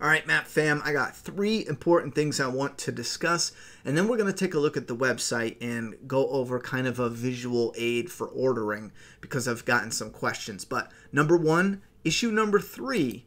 All right, Map fam, I got 3 important things I want to discuss, and then we're going to take a look at the website and go over kind of a visual aid for ordering because I've gotten some questions. But number 1, issue number 3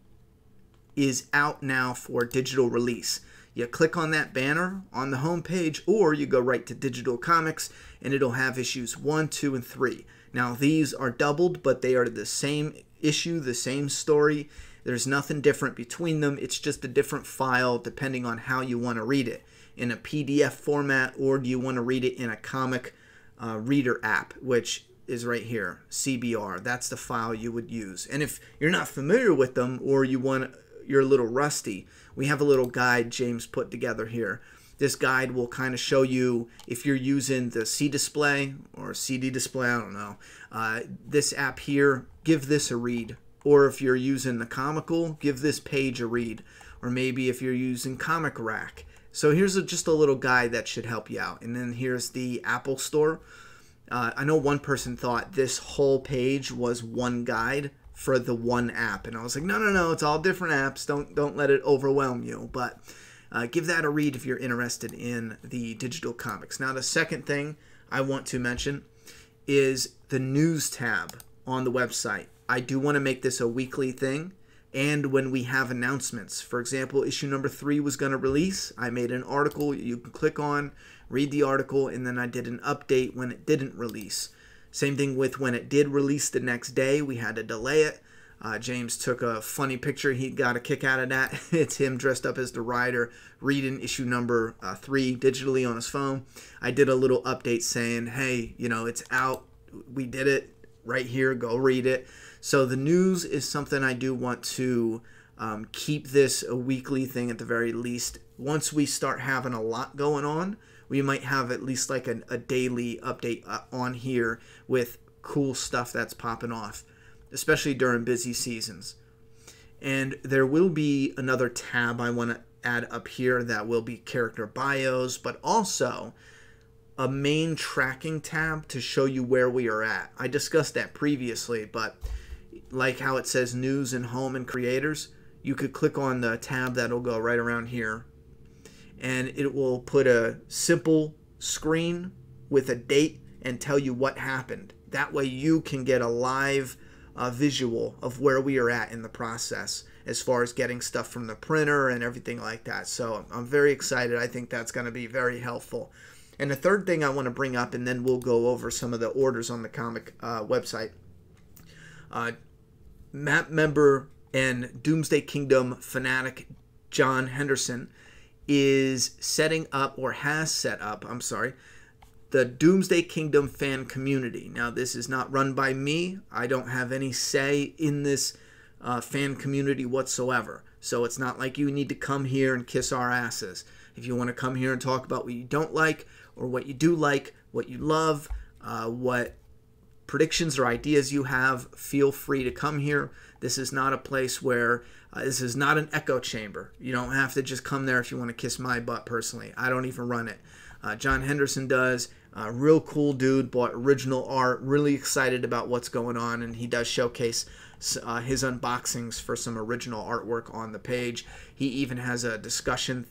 is out now for digital release. You click on that banner on the home page, or you go right to Digital Comics and it'll have issues 1, 2, and 3. Now these are doubled, but they are the same issue, the same story. There's nothing different between them. It's just a different file depending on how you want to read it, in a PDF format, or do you want to read it in a comic reader app, which is right here, CBR. That's the file you would use. And if you're not familiar with them, or you're a little rusty, we have a little guide James put together here. This guide will kind of show you if you're using the C display or CD display, I don't know. This app here, give this a read. Or if you're using the comical, give this page a read. Or maybe if you're using Comic Rack. So here's just a little guide that should help you out. And then here's the Apple Store. I know one person thought this whole page was one guide for the one app. And I was like, no, it's all different apps. Don't let it overwhelm you. But give that a read if you're interested in the digital comics. Now the second thing I want to mention is the news tab on the website. I do want to make this a weekly thing, and when we have announcements. For example, issue number 3 was going to release. I made an article you can click on, read the article, and then I did an update when it didn't release. Same thing with when it did release the next day. We had to delay it. James took a funny picture. He got a kick out of that. It's him dressed up as the writer reading issue number 3 digitally on his phone. I did a little update saying, hey, it's out. We did it. Right here, go read it. So the news is something I do want to keep this a weekly thing at the very least. Once we start having a lot going on, we might have at least like a daily update on here with cool stuff that's popping off, especially during busy seasons. And there will be another tab I want to add up here that will be character bios, but also a main tracking tab to show you where we are at. I discussed that previously, but like how it says news and home and creators, you could click on the tab that'll go right around here, and it will put a simple screen with a date and tell you what happened. That way you can get a live visual of where we are at in the process as far as getting stuff from the printer and everything like that. So I'm very excited. I think that's going to be very helpful. And the third thing I want to bring up, and then we'll go over some of the orders on the comic website. Map member and Doomsday Kingdom fanatic John Henderson is setting up, or has set up, the Doomsday Kingdom fan community. Now, this is not run by me. I don't have any say in this fan community whatsoever. So it's not like you need to come here and kiss our asses. If you want to come here and talk about what you don't like, or what you do like, what you love, what predictions or ideas you have, feel free to come here. This is not a place where, this is not an echo chamber. You don't have to just come there if you want to kiss my butt personally. I don't even run it. John Henderson does. Real cool dude, bought original art, really excited about what's going on, and he does showcase his unboxings for some original artwork on the page. He even has a discussion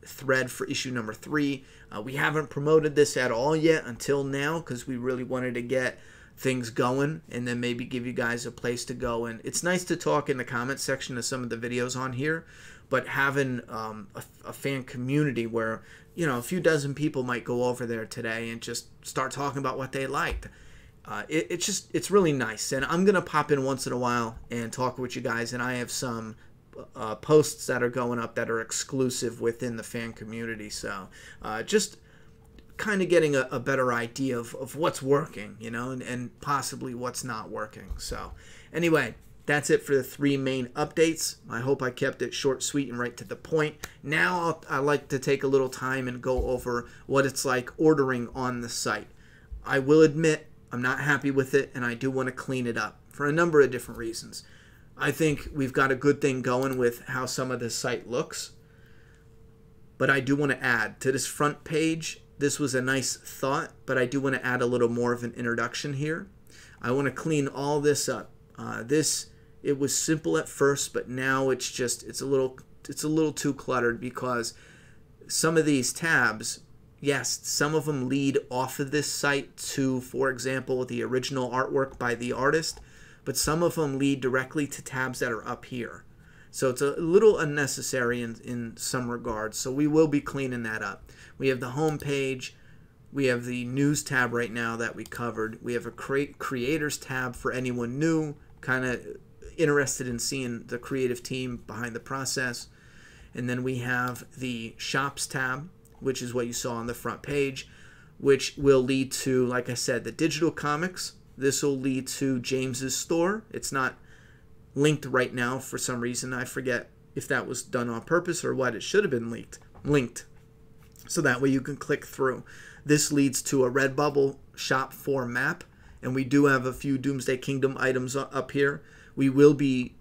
thread for issue number 3. We haven't promoted this at all yet until now because we really wanted to get things going and then maybe give you guys a place to go. And it's nice to talk in the comment section of some of the videos on here, but having a fan community where a few dozen people might go over there today and just start talking about what they liked. It's really nice, and I'm gonna pop in once in a while and talk with you guys, and I have some posts that are going up that are exclusive within the fan community. So just kind of getting a better idea of what's working, and possibly what's not working. So anyway, that's it for the 3 main updates. I hope I kept it short, sweet, and right to the point. Now I like to take a little time and go over what it's like ordering on the site. I will admit I'm not happy with it, and I do want to clean it up for a number of different reasons. I think we've got a good thing going with how some of this site looks, but I do want to add to this front page. This was a nice thought, but I do want to add a little more of an introduction here. I want to clean all this up. It was simple at first, but now it's a little it's a little too cluttered, because some of these tabs, yes, some of them lead off of this site to, for example, the original artwork by the artist, but some of them lead directly to tabs that are up here. So it's a little unnecessary in some regards. So we will be cleaning that up. We have the home page. We have the news tab right now that we covered. We have a creators tab for anyone new, kind of interested in seeing the creative team behind the process. And then we have the shops tab, which is what you saw on the front page, which will lead to, like I said, the digital comics. This will lead to James's store. It's not linked right now for some reason. I forget if that was done on purpose or what. It should have been linked. So that way you can click through. This leads to a Redbubble shop for map. And we do have a few Doomsday Kingdom items up here. We will be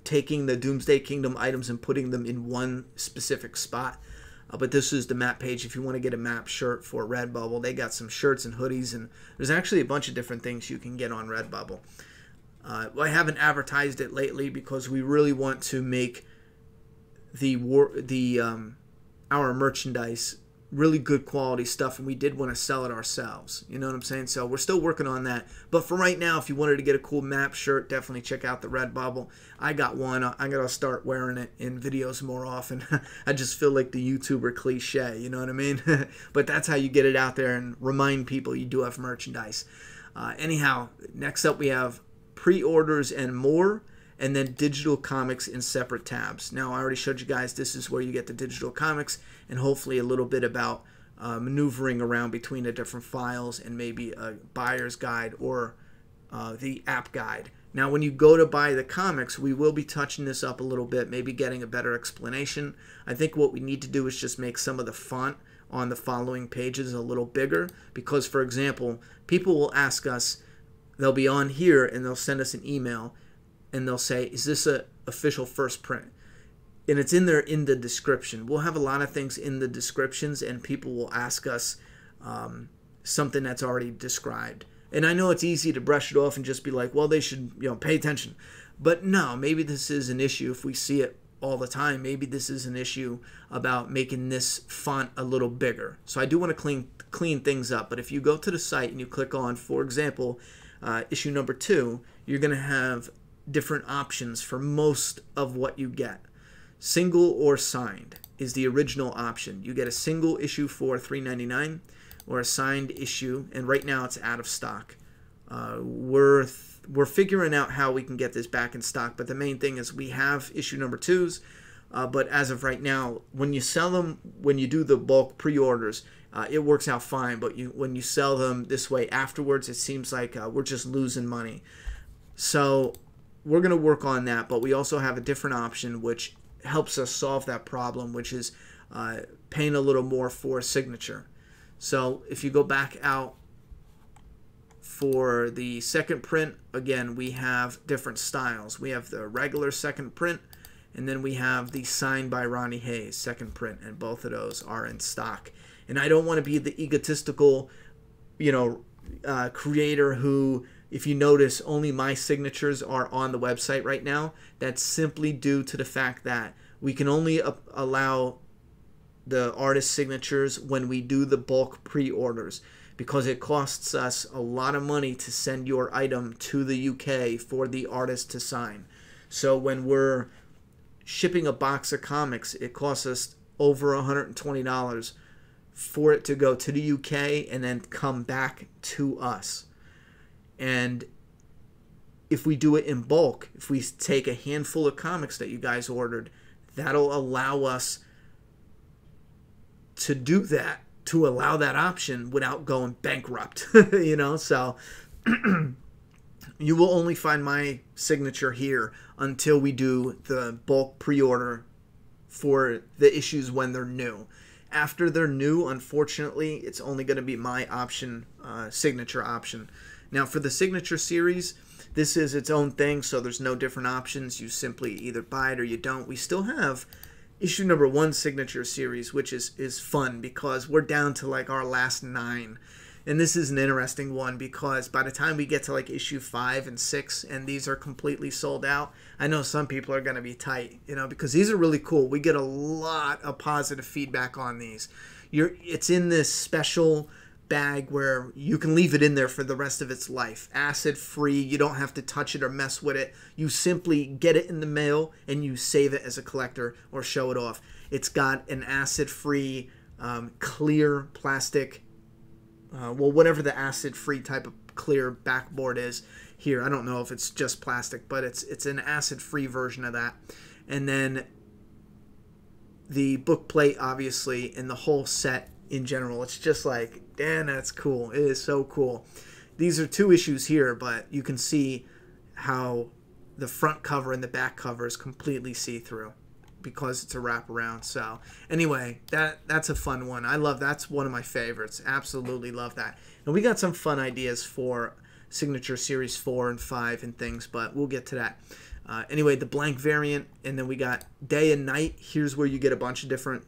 taking the Doomsday Kingdom items and putting them in one specific spot. But this is the map page if you want to get a map shirt for Redbubble. They got some shirts and hoodies, and there's actually a bunch of different things you can get on Redbubble. I haven't advertised it lately because we really want to make our merchandise really good quality stuff, and we did want to sell it ourselves. You know what I'm saying? So we're still working on that. But for right now, if you wanted to get a cool map shirt, definitely check out the Redbubble. I got one. I'm going to start wearing it in videos more often. I just feel like the YouTuber cliche, you know what I mean? But that's how you get it out there and remind people you do have merchandise. Anyhow, next up we have pre-orders and more, and then digital comics in separate tabs. Now, I already showed you guys this is where you get the digital comics and hopefully a little bit about maneuvering around between the different files and maybe a buyer's guide or the app guide. Now, when you go to buy the comics, we will be touching this up a little bit, maybe getting a better explanation. I think what we need to do is just make some of the font on the following pages a little bigger because, for example, people will ask us, they'll be on here and they'll send us an email and they'll say, is this a official first print? And it's in there in the description. We'll have a lot of things in the descriptions, and people will ask us something that's already described. And I know it's easy to brush it off and just be like, well, they should, pay attention. But no, maybe this is an issue if we see it all the time. Maybe this is an issue about making this font a little bigger. So I do want to clean things up. But if you go to the site and you click on, for example, issue number 2, you're going to have different options for most of what you get. Single or signed is the original option. You get a single issue for $3.99 or a signed issue, and right now it's out of stock. We're figuring out how we can get this back in stock, but the main thing is we have issue number 2s, but as of right now, when you sell them, when you do the bulk pre-orders, it works out fine, but when you sell them this way afterwards, it seems like we're just losing money. So we're going to work on that, but we also have a different option which helps us solve that problem, which is paying a little more for a signature. So if you go back out for the second print, again, we have different styles. We have the regular second print, and then we have the signed by Ronnie Hayes second print, and both of those are in stock. And I don't want to be the egotistical, creator who, if you notice, only my signatures are on the website right now. That's simply due to the fact that we can only allow the artist signatures when we do the bulk pre-orders, because it costs us a lot of money to send your item to the UK for the artist to sign. So when we're shipping a box of comics, it costs us over $120 for it to go to the UK and then come back to us. And if we do it in bulk, if we take a handful of comics that you guys ordered, that'll allow us to do that, to allow that option without going bankrupt. So you will only find my signature here until we do the bulk pre-order for the issues when they're new. After they're new, unfortunately, it's only going to be my option, signature option. Now, for the signature series, this is its own thing, so there's no different options. You simply either buy it or you don't. We still have issue number 1 signature series, which is fun because we're down to like our last 9. And this is an interesting one because by the time we get to like issue 5 and 6 and these are completely sold out, I know some people are going to be tight, you know, because these are really cool. We get a lot of positive feedback on these. It's in this special bag where you can leave it in there for the rest of its life. Acid free, you don't have to touch it or mess with it. You simply get it in the mail and you save it as a collector or show it off. It's got an acid free clear plastic, well, whatever the acid free type of clear backboard is here. I don't know if it's just plastic, but it's an acid free version of that. And then the book plate, obviously, and the whole set in general, it's just like, damn, that's cool. It is so cool. These are 2 issues here, but you can see how the front cover and the back cover is completely see-through because it's a wraparound. So anyway, that's a fun one. I love, that's one of my favorites. Absolutely love that. And we got some fun ideas for Signature Series 4 and 5 and things, but we'll get to that. Anyway, the blank variant, and then we got day and night. Here's where you get a bunch of different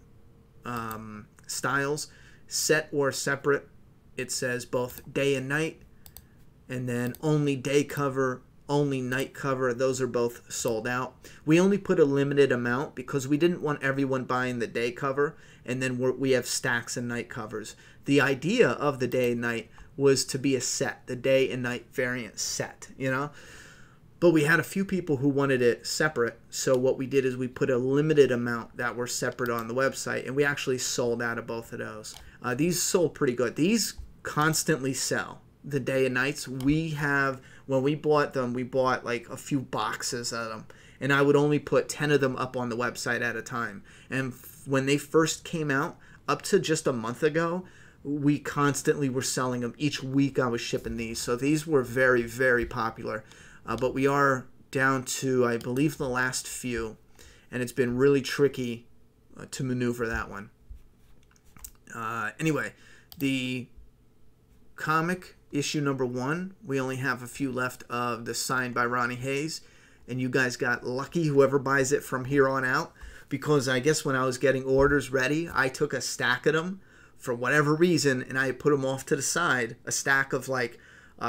styles. Set or separate, it says both day and night. And then only day cover, only night cover, those are both sold out. We only put a limited amount because we didn't want everyone buying the day cover, and then we have stacks and night covers. The idea of the day and night was to be a set, the day and night variant set, you know? But we had a few people who wanted it separate, so what we did is we put a limited amount that were separate on the website, and we actually sold out of both of those. These sold pretty good. These constantly sell, the day and nights. We have, when we bought them, we bought like a few boxes of them, and I would only put 10 of them up on the website at a time. And when they first came out, up to just a month ago, we constantly were selling them. Each week I was shipping these, so these were very, very popular. But we are down to, I believe, the last few, and it's been really tricky to maneuver that one. Anyway, the comic issue number 1, we only have a few left of the signed by Ronnie Hayes, and you guys got lucky, whoever buys it from here on out, because I guess when I was getting orders ready, I took a stack of them for whatever reason, and I put them off to the side, a stack of like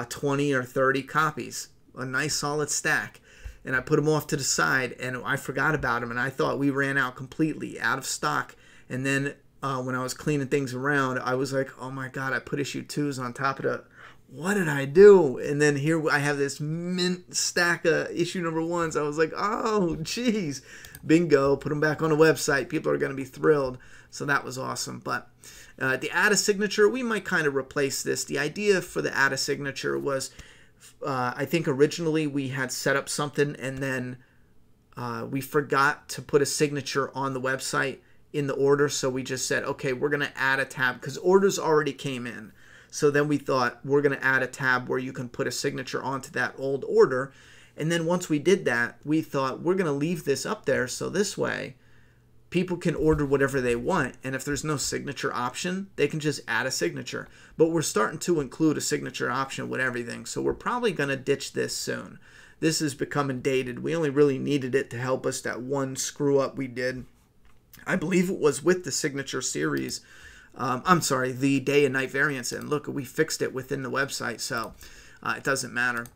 20 or 30 copies, a nice solid stack, and I put them off to the side, and I forgot about them, and I thought we ran out completely, out of stock. And then when I was cleaning things around, I was like, oh my god, I put issue 2s on top of the, what did I do? And then here I have this mint stack of issue number 1s. I was like, oh geez, bingo, put them back on the website. People are going to be thrilled. So that was awesome. But the add a signature, we might kind of replace this. The idea for the add a signature was, I think originally we had set up something, and then we forgot to put a signature on the website in the order, so we just said, okay, we're going to add a tab because orders already came in. So then we thought we're going to add a tab where you can put a signature onto that old order. And then once we did that, we thought we're going to leave this up there so this way people can order whatever they want, and if there's no signature option, they can just add a signature. But we're starting to include a signature option with everything, so we're probably going to ditch this soon. This is becoming dated. We only really needed it to help us that one screw up we did. I believe it was with the Signature Series. I'm sorry, the day and night variants, and look, we fixed it within the website, so it doesn't matter.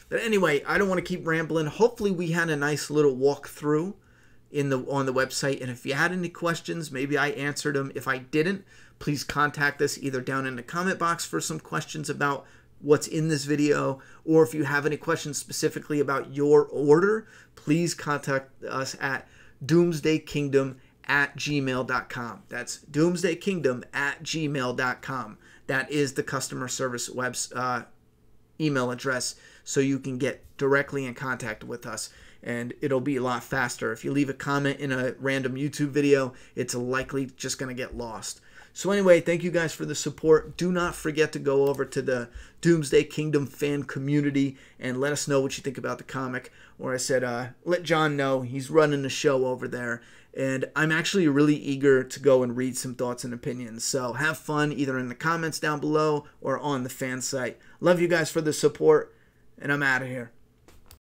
But anyway, I don't want to keep rambling. Hopefully we had a nice little walkthrough on the website, and if you had any questions, maybe I answered them. If I didn't, please contact us either down in the comment box for some questions about what's in this video, or if you have any questions specifically about your order, please contact us at doomsdaykingdom@gmail.com. That's doomsdaykingdom@gmail.com. That is the customer service email address, so you can get directly in contact with us, and it'll be a lot faster. If you leave a comment in a random YouTube video, it's likely just going to get lost. So anyway, thank you guys for the support. Do not forget to go over to the Doomsday Kingdom fan community and let us know what you think about the comic. Or I said, let John know. He's running the show over there. And I'm actually really eager to go and read some thoughts and opinions. So have fun either in the comments down below or on the fan site. Love you guys for the support, and I'm out of here.